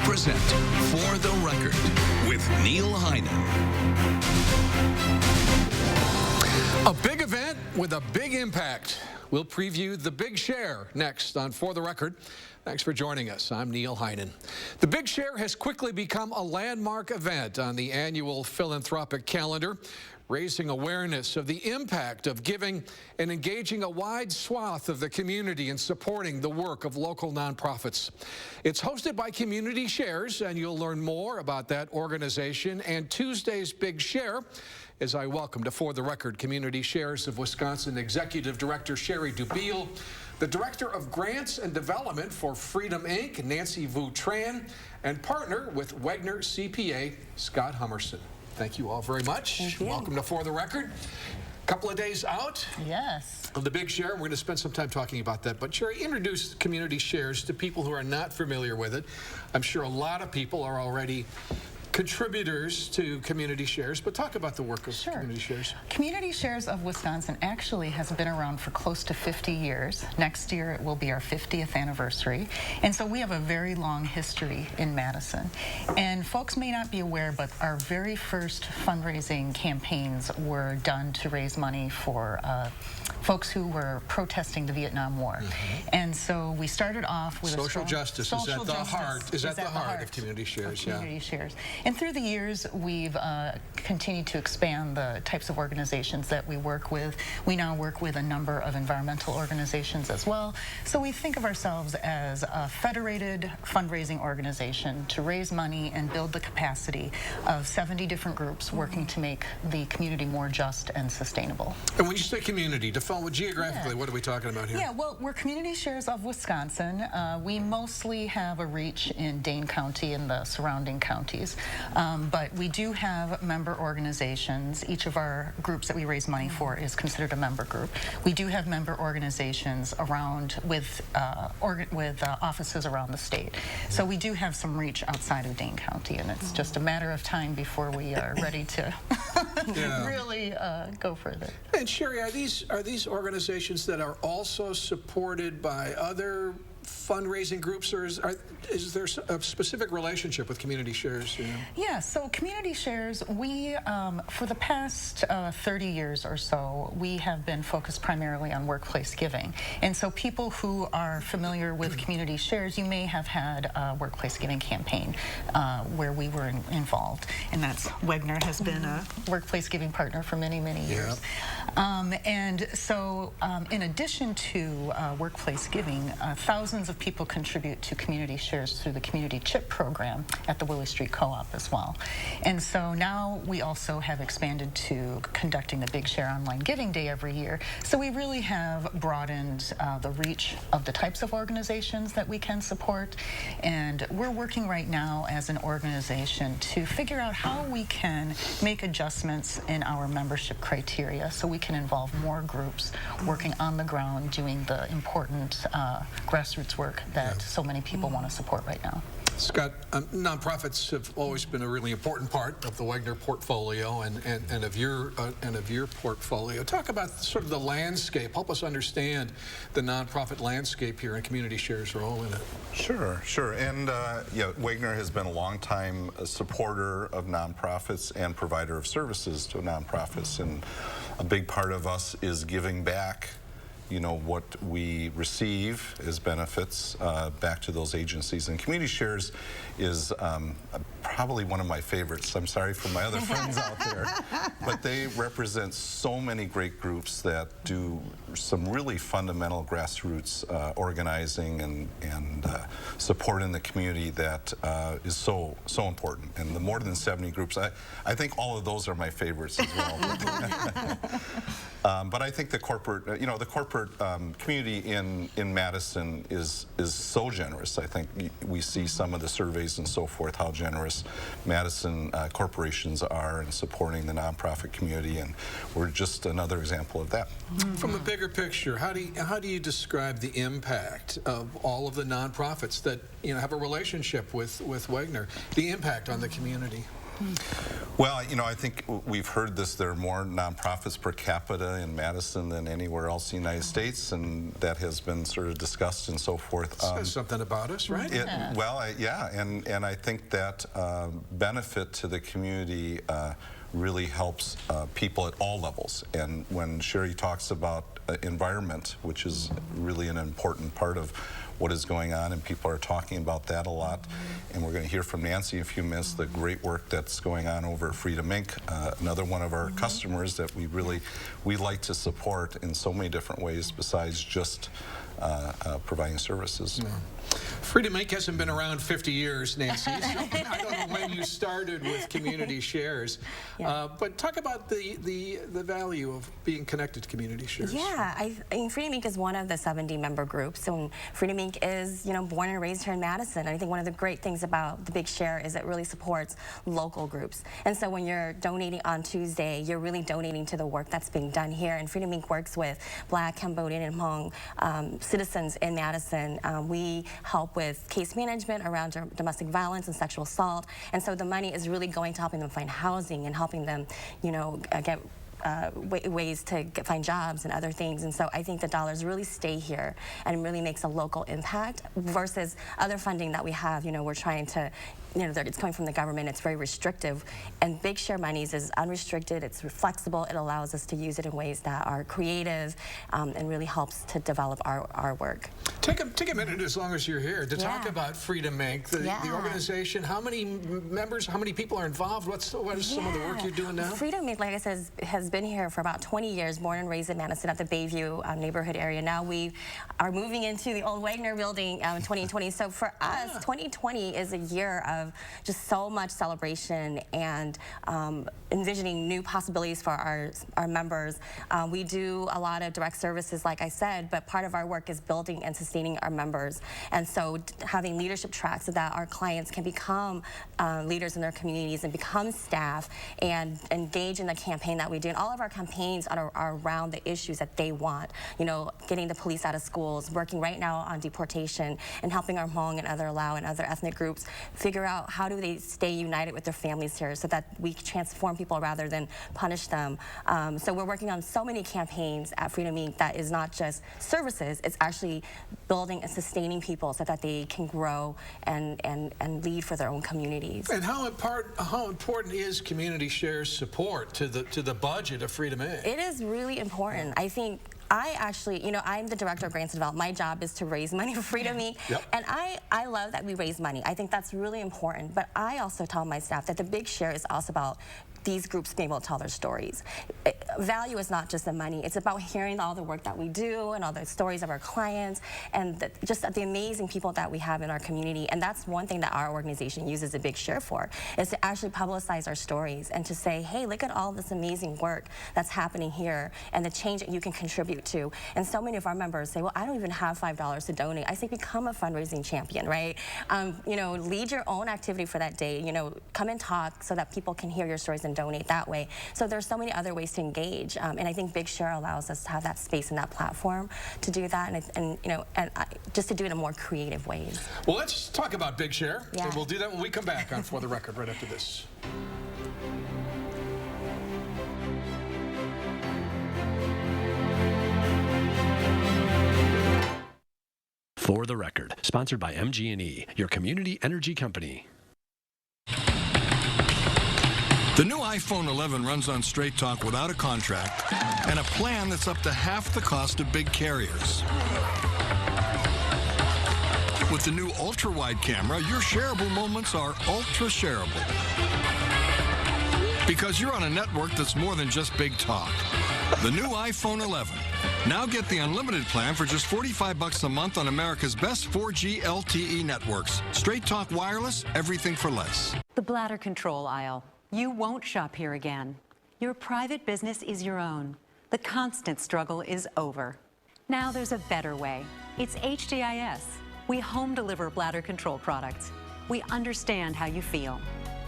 present For the Record with Neil Heinen. A big event with a big impact. We'll preview the Big Share next on For the Record. Thanks for joining us. I'm Neil Heinen. The Big Share has quickly become a landmark event on the annual philanthropic calendar, raising awareness of the impact of giving and engaging a wide swath of the community in supporting the work of local nonprofits. It's hosted by Community Shares, and you'll learn more about that organization and Tuesday's Big Share as I welcome to For the Record Community Shares of Wisconsin Executive Director Sherry Dubiel, the Director of Grants and Development for Freedom, Inc., Nancy Vu Tran, and partner with Wegner CPA, Scott Hummerson. Thank you all very much. Thank you. Welcome to For the Record. Couple of days out. Yes. Of the Big Share. We're going to spend some time talking about that. But Sherry, introduce Community Shares to people who are not familiar with it. I'm sure a lot of people are already contributors to Community Shares, but talk about the work of Community Shares. Community Shares of Wisconsin actually has been around for close to 50 years. Next year it will be our 50th anniversary. And so we have a very long history in Madison. And folks may not be aware, but our very first fundraising campaigns were done to raise money for folks who were protesting the Vietnam War. Mm-hmm. And so we started off with social justice is at the heart. Is at the heart of Community Shares. Community Shares. And through the years, we've continued to expand the types of organizations that we work with. We now work with a number of environmental organizations as well. So we think of ourselves as a federated fundraising organization to raise money and build the capacity of 70 different groups working to make the community more just and sustainable. And when you say community, define geographically, what are we talking about here? Yeah, well, we're Community Shares of Wisconsin. We mostly have a reach in Dane County and the surrounding counties. But we do have member organizations. Each of our groups that we raise money for is considered a member group. We do have member organizations around with offices around the state. So we do have some reach outside of Dane County, and it's just a matter of time before we are ready to really go further. And Sherry, are these organizations that are also supported by other fundraising groups, or is there a specific relationship with Community Shares? You know? Yeah, so Community Shares, we, for the past 30 years or so, we have been focused primarily on workplace giving. And so people who are familiar with Community Shares, you may have had a workplace giving campaign where we were involved. And that's Wegner has been a workplace giving partner for many, many years. And so in addition to workplace giving, thousands of people contribute to Community Shares through the Community Chip program at the Willie Street Co-op as well. And so now we also have expanded to conducting the Big Share Online Giving Day every year. So we really have broadened the reach of the types of organizations that we can support. And we're working right now as an organization to figure out how we can make adjustments in our membership criteria so we can involve more groups working on the ground doing the important grassroots work that so many people want to support right now. Scott, nonprofits have always been a really important part of the Wegner portfolio and of your portfolio. Talk about sort of the landscape. Help us understand the nonprofit landscape here and Community Shares' role in it. Sure. And Wegner has been a longtime supporter of nonprofits and provider of services to nonprofits, and a big part of us is giving back what we receive as benefits back to those agencies. And Community Shares is probably one of my favorites. I'm sorry for my other friends out there, but they represent so many great groups that do some really fundamental grassroots organizing and support in the community that is so important. And the more than 70 groups, I think all of those are my favorites as well. But I think the corporate, community in Madison is so generous. I think we see some of the surveys and so forth, how generous Madison corporations are in supporting the nonprofit community, and we're just another example of that. From a bigger picture, how do you describe the impact of all of the nonprofits that have a relationship with Wegner, the impact on the community? Well, I think we've heard this. There are more nonprofits per capita in Madison than anywhere else in the United States, and that has been sort of discussed and so forth. Says something about us, right? Yeah, and I think that benefit to the community really helps people at all levels. And when Sherry talks about environment, which is really an important part of what is going on, and people are talking about that a lot. And we're going to hear from Nancy in a few minutes, the great work that's going on over at Freedom Inc., another one of our customers that we like to support in so many different ways besides just providing services. Yeah. Freedom Inc. hasn't been around 50 years, Nancy. So I don't know when you started with community shares, but talk about the value of being connected to community shares. Yeah, I mean, Freedom Inc. is one of the 70 member groups, and Freedom Inc. is, born and raised here in Madison. And I think one of the great things about the Big Share is it really supports local groups. And so when you're donating on Tuesday, you're really donating to the work that's being done here. And Freedom Inc. works with Black, Cambodian, and Hmong citizens in Madison. We help with case management around domestic violence and sexual assault, and so the money is really going to helping them find housing and helping them, get ways to find jobs and other things. And so I think the dollars really stay here and really makes a local impact versus other funding that we have. We're trying to, it's coming from the government, it's very restrictive. And Big Share monies is unrestricted, it's flexible, it allows us to use it in ways that are creative and really helps to develop our work. Take a minute, as long as you're here, to talk about Freedom Inc., the organization. How many members, how many people are involved? What is some of the work you're doing now? Freedom Inc., like I said, has been here for about 20 years, born and raised in Madison at the Bayview neighborhood area. Now we are moving into the old Wagner building in 2020. So for us, 2020 is a year of just so much celebration and envisioning new possibilities for our members. We do a lot of direct services, like I said, but part of our work is building and sustaining our members. And so having leadership tracks so that our clients can become leaders in their communities and become staff and engage in the campaign that we do. And all of our campaigns are around the issues that they want. Getting the police out of schools, working right now on deportation, and helping our Hmong and other Lao and other ethnic groups figure out how do they stay united with their families here so that we transform people rather than punish them. So we're working on so many campaigns at Freedom Inc. that is not just services, it's actually building and sustaining people so that they can grow and lead for their own communities. And how important is community share support to the budget of Freedom Inc.? It is really important. I think I actually, I'm the director of grants and development. My job is to raise money for Freedom Inc. And I love that we raise money. I think that's really important. But I also tell my staff that the Big Share is also about these groups being able to tell their stories. Value is not just the money. It's about hearing all the work that we do and all the stories of our clients and just the amazing people that we have in our community. And that's one thing that our organization uses a Big Share for, is to actually publicize our stories and to say, hey, look at all this amazing work that's happening here and the change that you can contribute to. And so many of our members say, well, I don't even have $5 to donate. I say, become a fundraising champion, right? Lead your own activity for that day. Come and talk so that people can hear your stories and donate that way. So there's so many other ways to engage, and I think Big Share allows us to have that space and that platform to do that, and just to do it in more creative ways. Well, let's talk about Big Share, and we'll do that when we come back on For the Record right after this. For the Record, sponsored by MG&E, your community energy company. The new iPhone 11 runs on Straight Talk without a contract and a plan that's up to half the cost of big carriers. With the new ultra-wide camera, your shareable moments are ultra-shareable. Because you're on a network that's more than just big talk. The new iPhone 11. Now get the unlimited plan for just $45 a month on America's best 4G LTE networks. Straight Talk Wireless, everything for less. The bladder control aisle. You won't shop here again. Your private business is your own. The constant struggle is over. Now there's a better way. It's HDIS. We home deliver bladder control products. We understand how you feel.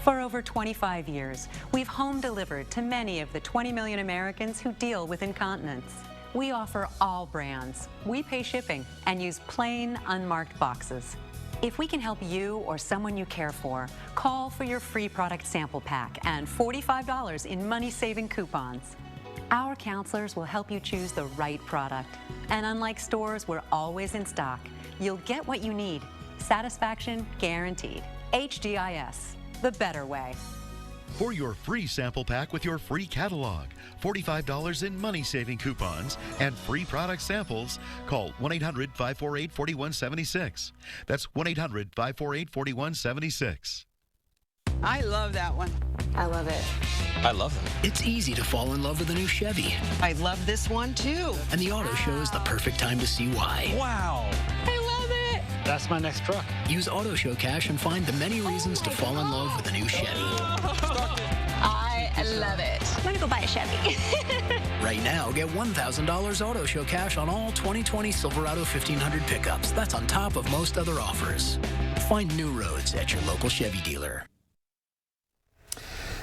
For over 25 years, we've home delivered to many of the 20 million Americans who deal with incontinence. We offer all brands. We pay shipping and use plain, unmarked boxes. If we can help you or someone you care for, call for your free product sample pack and $45 in money-saving coupons. Our counselors will help you choose the right product. And unlike stores, we're always in stock. You'll get what you need. Satisfaction guaranteed. HDIS, the better way. For your free sample pack with your free catalog, $45 in money-saving coupons, and free product samples, call 1-800-548-4176. That's 1-800-548-4176. I love that one. I love it. I love them. It's easy to fall in love with a new Chevy. I love this one too. And the auto show is the perfect time to see why. Wow. I love it. That's my next truck. Use Auto Show Cash and find the many reasons to fall in love with a new Chevy. I love it. I'm gonna go buy a Chevy. Right now, get $1,000 Auto Show Cash on all 2020 Silverado 1500 pickups. That's on top of most other offers. Find new roads at your local Chevy dealer.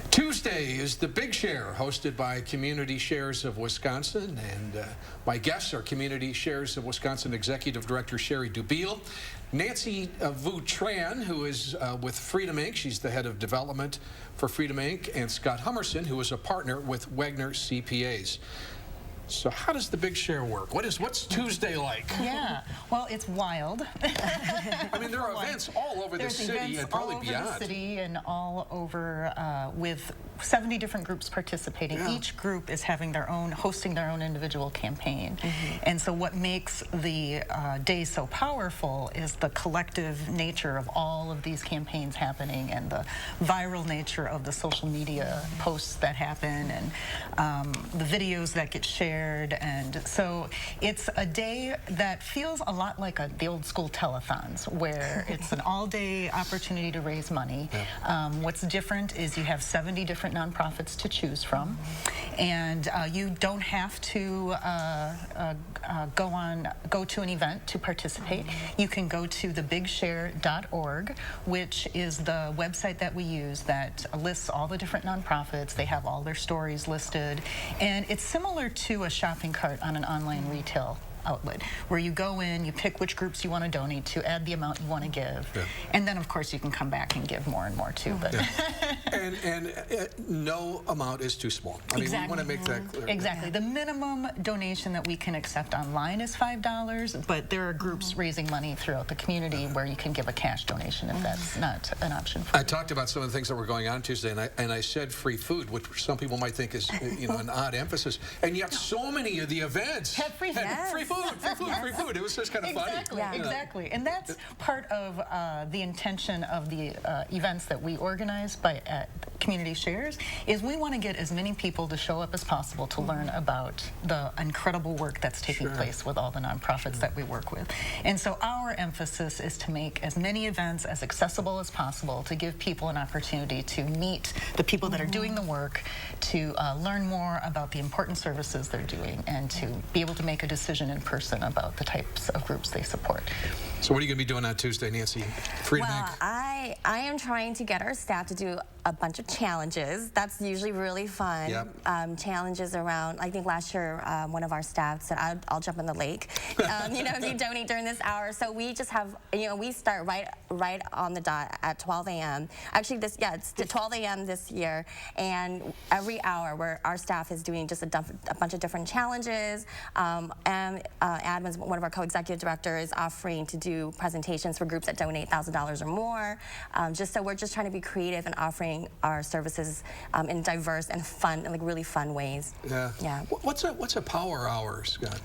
Tuesday is the Big Share, hosted by Community Shares of Wisconsin, and my guests are Community Shares of Wisconsin Executive Director Sherry Dubiel, Nancy Vu Tran, who is with Freedom Inc. She's the head of development for Freedom Inc., and Scott Hummerson, who is a partner with Wagner CPAs. So how does the Big Share work? What's Tuesday like? Yeah, well, it's wild. I mean, there are events all over the city and probably beyond. All over the city and all over with 70 different groups participating. Yeah. Each group is having their own, hosting their own individual campaign. And so what makes the day so powerful is the collective nature of all of these campaigns happening and the viral nature of the social media posts that happen and the videos that get shared. And so it's a day that feels a lot like the old school telethons, where it's an all-day opportunity to raise money. Yeah. What's different is you have 70 different nonprofits to choose from, and you don't have to go to an event to participate. You can go to thebigshare.org, which is the website that we use that lists all the different nonprofits. They have all their stories listed, and it's similar to a shopping cart on an online retail outlet, where you go in, you pick which groups you want to donate to, add the amount you want to give, and then of course you can come back and give more and more too. But and no amount is too small. I mean, we want to make that clear. Exactly. The minimum donation that we can accept online is $5, but there are groups raising money throughout the community where you can give a cash donation if that's not an option for you. I talked about some of the things that were going on Tuesday, and I said free food, which some people might think is an odd emphasis, and yet so many of the events had free food. Free food. It was just kind of funny. Exactly. And that's part of the intention of the events that we organize at Community Shares, is we want to get as many people to show up as possible to learn about the incredible work that's taking place with all the nonprofits that we work with. And so our emphasis is to make as many events as accessible as possible, to give people an opportunity to meet the people that are doing the work, to learn more about the important services they're doing, and to be able to make a decision in person about the types of groups they support. So what are you going to be doing on Tuesday, Nancy? Freedom Inc. I am trying to get our staff to do a bunch of challenges. That's usually really fun. Yep. Challenges around, I think last year one of our staff said, I'll jump in the lake, if you donate during this hour. So we just have, we start right on the dot at 12 a.m. Actually, it's to 12 a.m. this year, and every hour where our staff is doing just a bunch of different challenges. Admin's one of our co-executive directors is offering to do presentations for groups that donate $1,000 or more. So we're just trying to be creative and offering our services in diverse and fun, like really fun ways. Yeah. What's a power hour, Scott?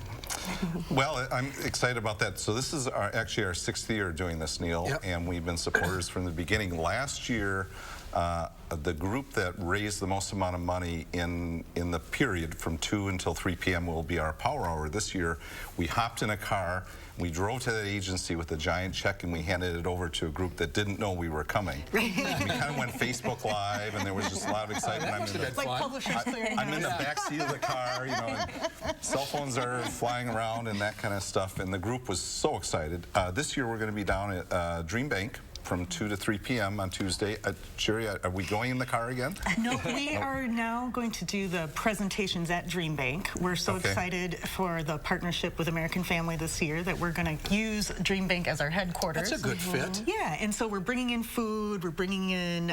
Well, I'm excited about that. So this is actually our 6th year doing this, Neil, and we've been supporters from the beginning. Last year, the group that raised the most amount of money in the period from 2 until 3 p.m. will be our power hour. This year, we hopped in a car, we drove to that agency with a giant check, and we handed it over to a group that didn't know we were coming. We kind of went Facebook Live, and there was just a lot of excitement. I'm in the back seat of the car, and cell phones are flying around and that kind of stuff, and the group was so excited. This year, we're going to be down at Dream Bank from 2 to 3 p.m. on Tuesday. Sherry, are we going in the car again? No, we are now going to do the presentations at Dream Bank. We're so excited for the partnership with American Family this year that we're going to use Dream Bank as our headquarters. That's a good fit. Yeah, and so we're bringing in food, we're bringing in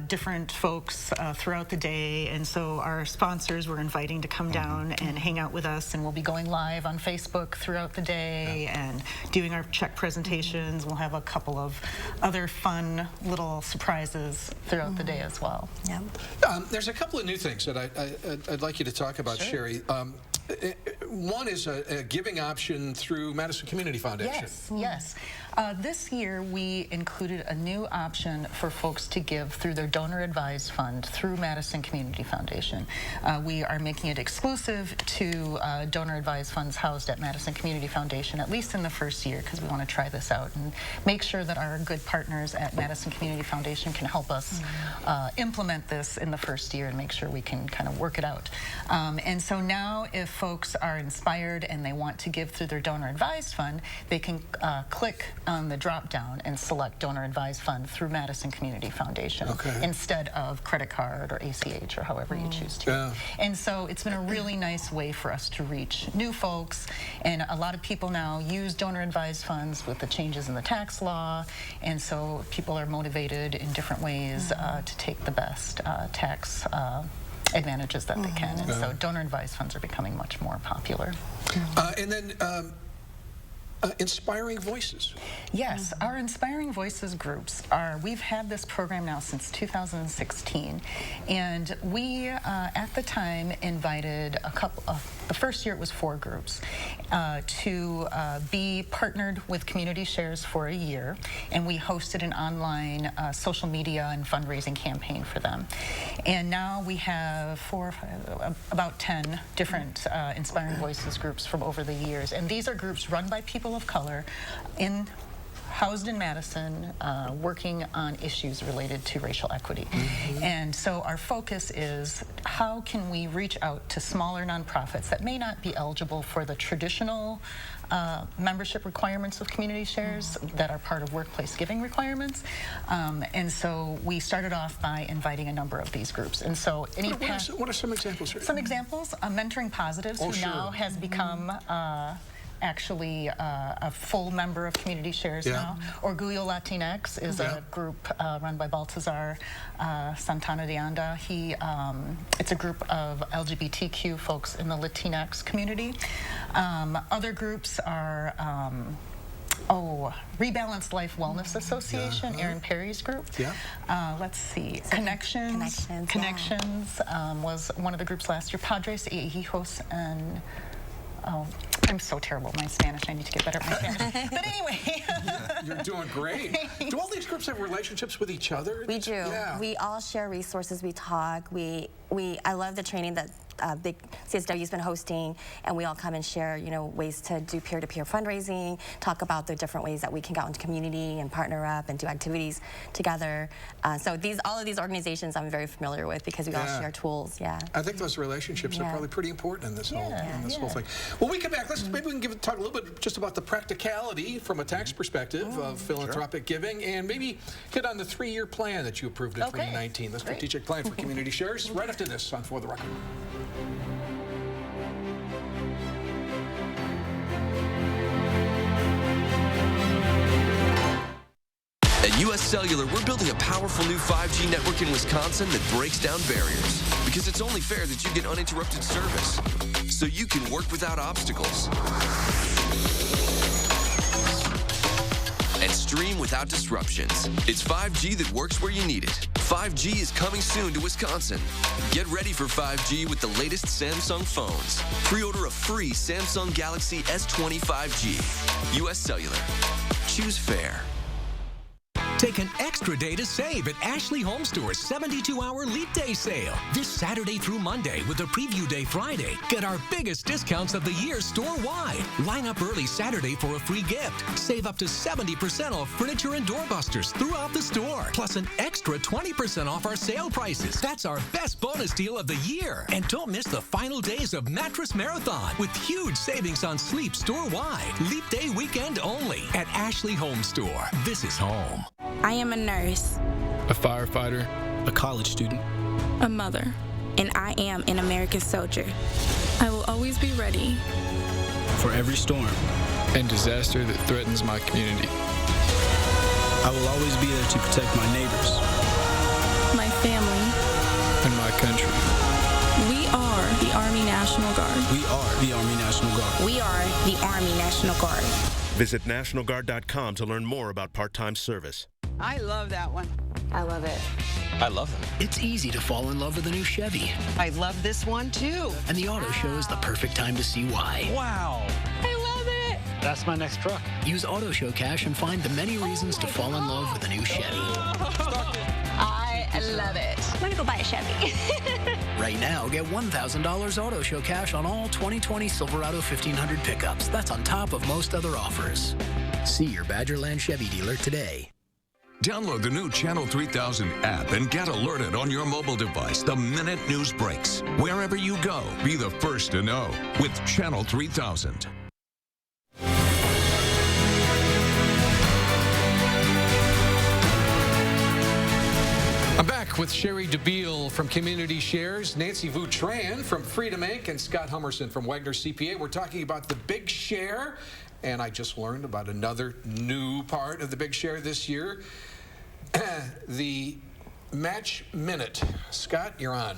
different folks throughout the day, and so our sponsors we're inviting to come down and hang out with us, and we'll be going live on Facebook throughout the day and doing our check presentations. We'll have a couple of other fun little surprises throughout the day as well. Yeah. There's a couple of new things that I'd like you to talk about, Sherry. One is a giving option through Madison Community Foundation. Yes. This year we included a new option for folks to give through their donor advised fund through Madison Community Foundation. We are making it exclusive to donor advised funds housed at Madison Community Foundation, at least in the first year, because we want to try this out and make sure that our good partners at Madison Community Foundation can help us implement this in the first year and make sure we can kind of work it out. And so now if folks are inspired and they want to give through their donor advised fund, they can click on the drop down and select donor advised fund through Madison Community Foundation instead of credit card or ACH or however you choose to. And so it's been a really nice way for us to reach new folks, and a lot of people now use donor advised funds with the changes in the tax law, and so people are motivated in different ways to take the best tax advantages that they can, and so donor advised funds are becoming much more popular. And then Inspiring Voices. Yes, our Inspiring Voices groups we've had this program now since 2016, and we at the time invited a couple the first year it was 4 groups to be partnered with Community Shares for a year, and we hosted an online social media and fundraising campaign for them. And now we have about 10 different Inspiring Voices groups from over the years, and these are groups run by people of color housed in Madison, working on issues related to racial equity. And so our focus is how can we reach out to smaller nonprofits that may not be eligible for the traditional membership requirements of Community Shares that are part of workplace giving requirements. And so we started off by inviting a number of these groups. And so what are some examples here? Some examples, Mentoring Positives, who now has become actually a full member of Community Shares now. Orgullo Latinx is a group run by Baltazar Santana de Anda. It's a group of LGBTQ folks in the Latinx community. Other groups are Rebalanced Life Wellness Association, Aaron Perry's group. Let's see, Connections was one of the groups last year. Padres y Hijos, and I'm so terrible at my Spanish. I need to get better at my Spanish. But anyway. You're doing great. Do all these groups have relationships with each other? We do. We all share resources. We talk. I love the training that Big CSW's been hosting, and we all come and share, ways to do peer-to-peer fundraising, talk about the different ways that we can go out into community and partner up and do activities together. So all of these organizations I'm very familiar with because we all share tools. I think those relationships are probably pretty important in this whole thing. When we come back, maybe we can talk a little bit just about the practicality from a tax perspective of philanthropic giving, and maybe hit on the 3-year plan that you approved in 2019, the strategic plan for Community Shares, right after this on For the Record. At U.S. Cellular, we're building a powerful new 5G network in Wisconsin that breaks down barriers. Because it's only fair that you get uninterrupted service, so you can work without obstacles and stream without disruptions. It's 5G that works where you need it. 5G is coming soon to Wisconsin. Get ready for 5G with the latest Samsung phones. Pre-order a free Samsung Galaxy S20 5G. U.S. Cellular. Choose fair. Take an extra day to save at Ashley Home Store's 72-hour Leap Day sale. This Saturday through Monday with a Preview Day Friday. Get our biggest discounts of the year store-wide. Line up early Saturday for a free gift. Save up to 70% off furniture and doorbusters throughout the store. Plus an extra 20% off our sale prices. That's our best bonus deal of the year. And don't miss the final days of Mattress Marathon with huge savings on sleep store-wide. Leap Day weekend only at Ashley Home Store. This is home. I am a nurse, A firefighter. A college student. a mother, and I am an American soldier. I will always be ready. For every storm. And disaster that threatens my community. I will always be there to protect my neighbors. My family. And my country. We are the Army National Guard. We are the Army National Guard. We are the Army National Guard. Visit nationalguard.com to learn more about part-time service. I love that one. I love it. I love them. It's easy to fall in love with a new Chevy. I love this one too. And the auto show is the perfect time to see why. Wow. I love it. That's my next truck. Use Auto Show Cash and find the many reasons to fall in love with a new Chevy. I love it. I'm gonna go buy a Chevy. Right now, get $1,000 Auto Show Cash on all 2020 Silverado 1500 pickups. That's on top of most other offers. See your Badgerland Chevy dealer today. Download the new Channel 3000 app and get alerted on your mobile device the minute news breaks. Wherever you go, be the first to know with Channel 3000. I'm back with Sherry DeBeal from Community Shares, Nancy Voutran from Freedom Inc., and Scott Hummerson from Wagner CPA. We're talking about the Big Share, and I just learned about another new part of the Big Share this year, the Match Minute. Scott, you're on.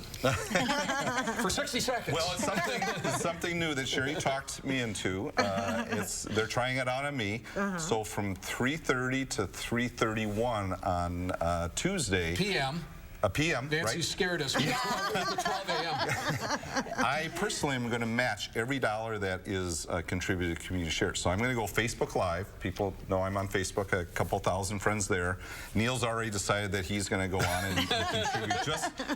For 60 seconds. Well, it's something new that Sherry talked me into. They're trying it out on me. So from 3:30 to 3:31 on Tuesday. PM. A PM, Nancy right? scared us. 12 a.m. I personally am going to match every dollar that is contributed to Community Share. So I'm going to go Facebook Live. People know I'm on Facebook, a couple thousand friends there. Neil's already decided that he's going to go on and contribute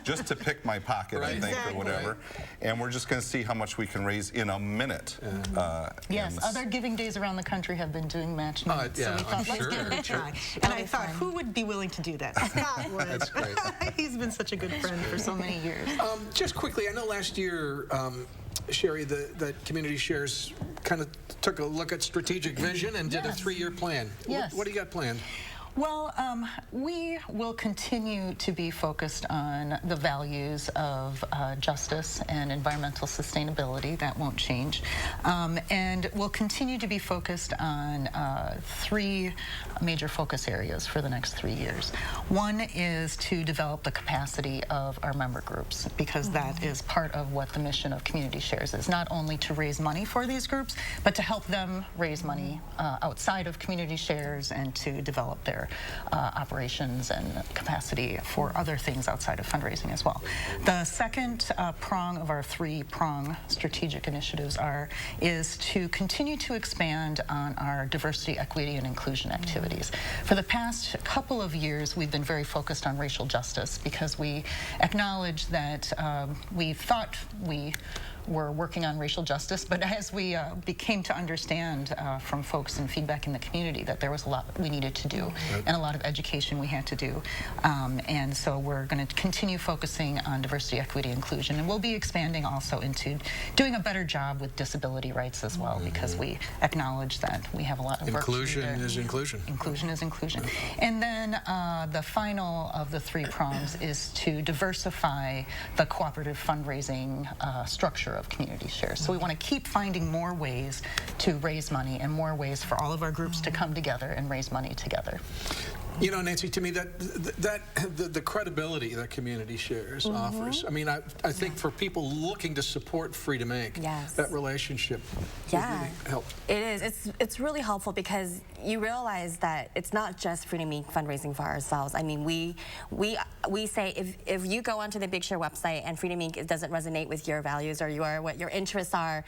just to pick my pocket, right, I think, or whatever. Right. And we're just going to see how much we can raise in a minute. Yes, other giving days around the country have been doing match minutes. Yeah, so we thought, let's give it a try. And I thought, who would be willing to do that? Scott would. That's great. He's been such a good friend for so many years. Just quickly, I know last year, Sherry, that Community Shares kind of took a look at strategic vision and did a 3-year plan. Yes. What do you got planned? Well, we will continue to be focused on the values of justice and environmental sustainability. That won't change. And we'll continue to be focused on 3 major focus areas for the next 3 years. One is to develop the capacity of our member groups, because that is part of what the mission of Community Shares is, not only to raise money for these groups, but to help them raise money outside of Community Shares and to develop their operations and capacity for other things outside of fundraising as well. The second prong of our 3-prong strategic initiatives is to continue to expand on our diversity, equity, and inclusion activities. For the past couple of years, we've been very focused on racial justice because we acknowledge that we thought we were working on racial justice, but as we came to understand from folks and feedback in the community that there was a lot we needed to do and a lot of education we had to do. And so we're going to continue focusing on diversity, equity, inclusion, and we'll be expanding also into doing a better job with disability rights as well, because we acknowledge that we have a lot of work to do there. Inclusion is inclusion. Inclusion is inclusion. And then the final of the 3 prongs is to diversify the cooperative fundraising structure of Community Shares. So we want to keep finding more ways to raise money and more ways for all of our groups to come together and raise money together. You know, Nancy, to me, the credibility that Community Shares offers, I mean, I think for people looking to support Freedom Inc., that relationship really helps. It is. It's really helpful because you realize that it's not just Freedom Inc. fundraising for ourselves. I mean, we say if you go onto the Big Share website and Freedom Inc. doesn't resonate with your values or what your interests are,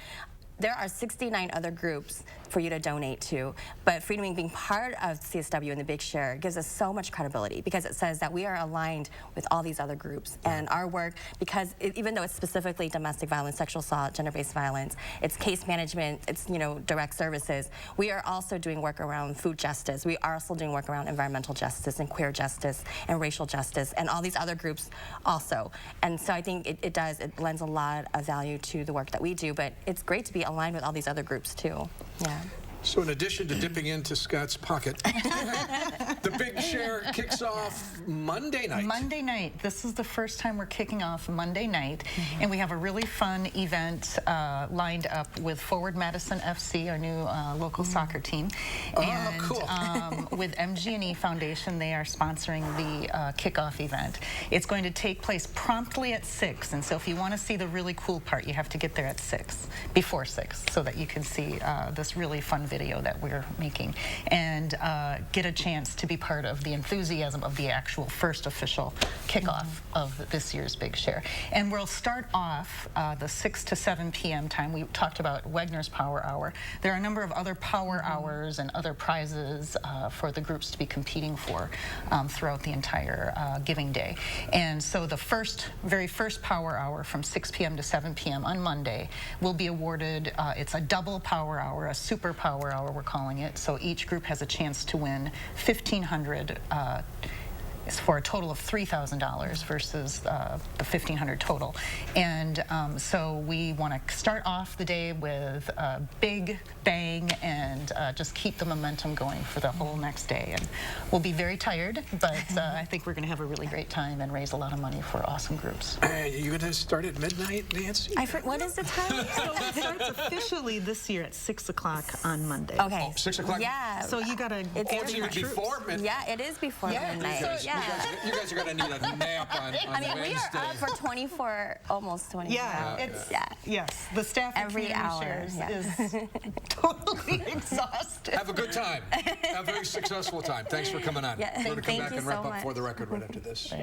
there are 69 other groups for you to donate to, but Freedom Inc. being part of CSW and the Big Share gives us so much credibility because it says that we are aligned with all these other groups, and our work, because even though it's specifically domestic violence, sexual assault, gender-based violence, it's case management, it's direct services, we are also doing work around food justice. We are also doing work around environmental justice and queer justice and racial justice and all these other groups also. And so I think it lends a lot of value to the work that we do, but it's great to be aligned with all these other groups too. Yeah. So in addition to dipping into Scott's pocket, the Big Share kicks off Monday night. Monday night. This is the first time we're kicking off Monday night, and we have a really fun event lined up with Forward Madison FC, our new local soccer team. And cool. With MG&E Foundation, they are sponsoring the kickoff event. It's going to take place promptly at 6, and so if you want to see the really cool part, you have to get there at 6, before 6, so that you can see this really fun video that we're making and get a chance to be part of the enthusiasm of the actual first official kickoff of this year's Big Share. And we'll start off the 6 to 7 p.m. time. We talked about Wegner's Power Hour. There are a number of other Power Hours and other prizes for the groups to be competing for throughout the entire giving day. And so the very first Power Hour from 6 p.m. to 7 p.m. on Monday will be awarded, it's a double Power Hour, a super Power Hour we're calling it. So each group has a chance to win $1,500 for a total of $3,000 versus the $1,500 total. And so we want to start off the day with a big bang and just keep the momentum going for the whole next day. And we'll be very tired, but I think we're going to have a really great time and raise a lot of money for awesome groups. You're going to start at midnight, Nancy? What is the time? So it starts officially this year at 6 o'clock on Monday. Okay. 6 o'clock? Yeah. So you got to It's before midnight. Yeah, it is before midnight. You guys are going to need a nap on I mean, Wednesday. we are up for 24, almost 24 hours. Yes, the staff at Every Community hour, Shares yeah. is totally exhausted. Have a good time. Have a very successful time. Thanks for coming on. Yeah, We're going to come thank back you and wrap so up much. For the Record right after this.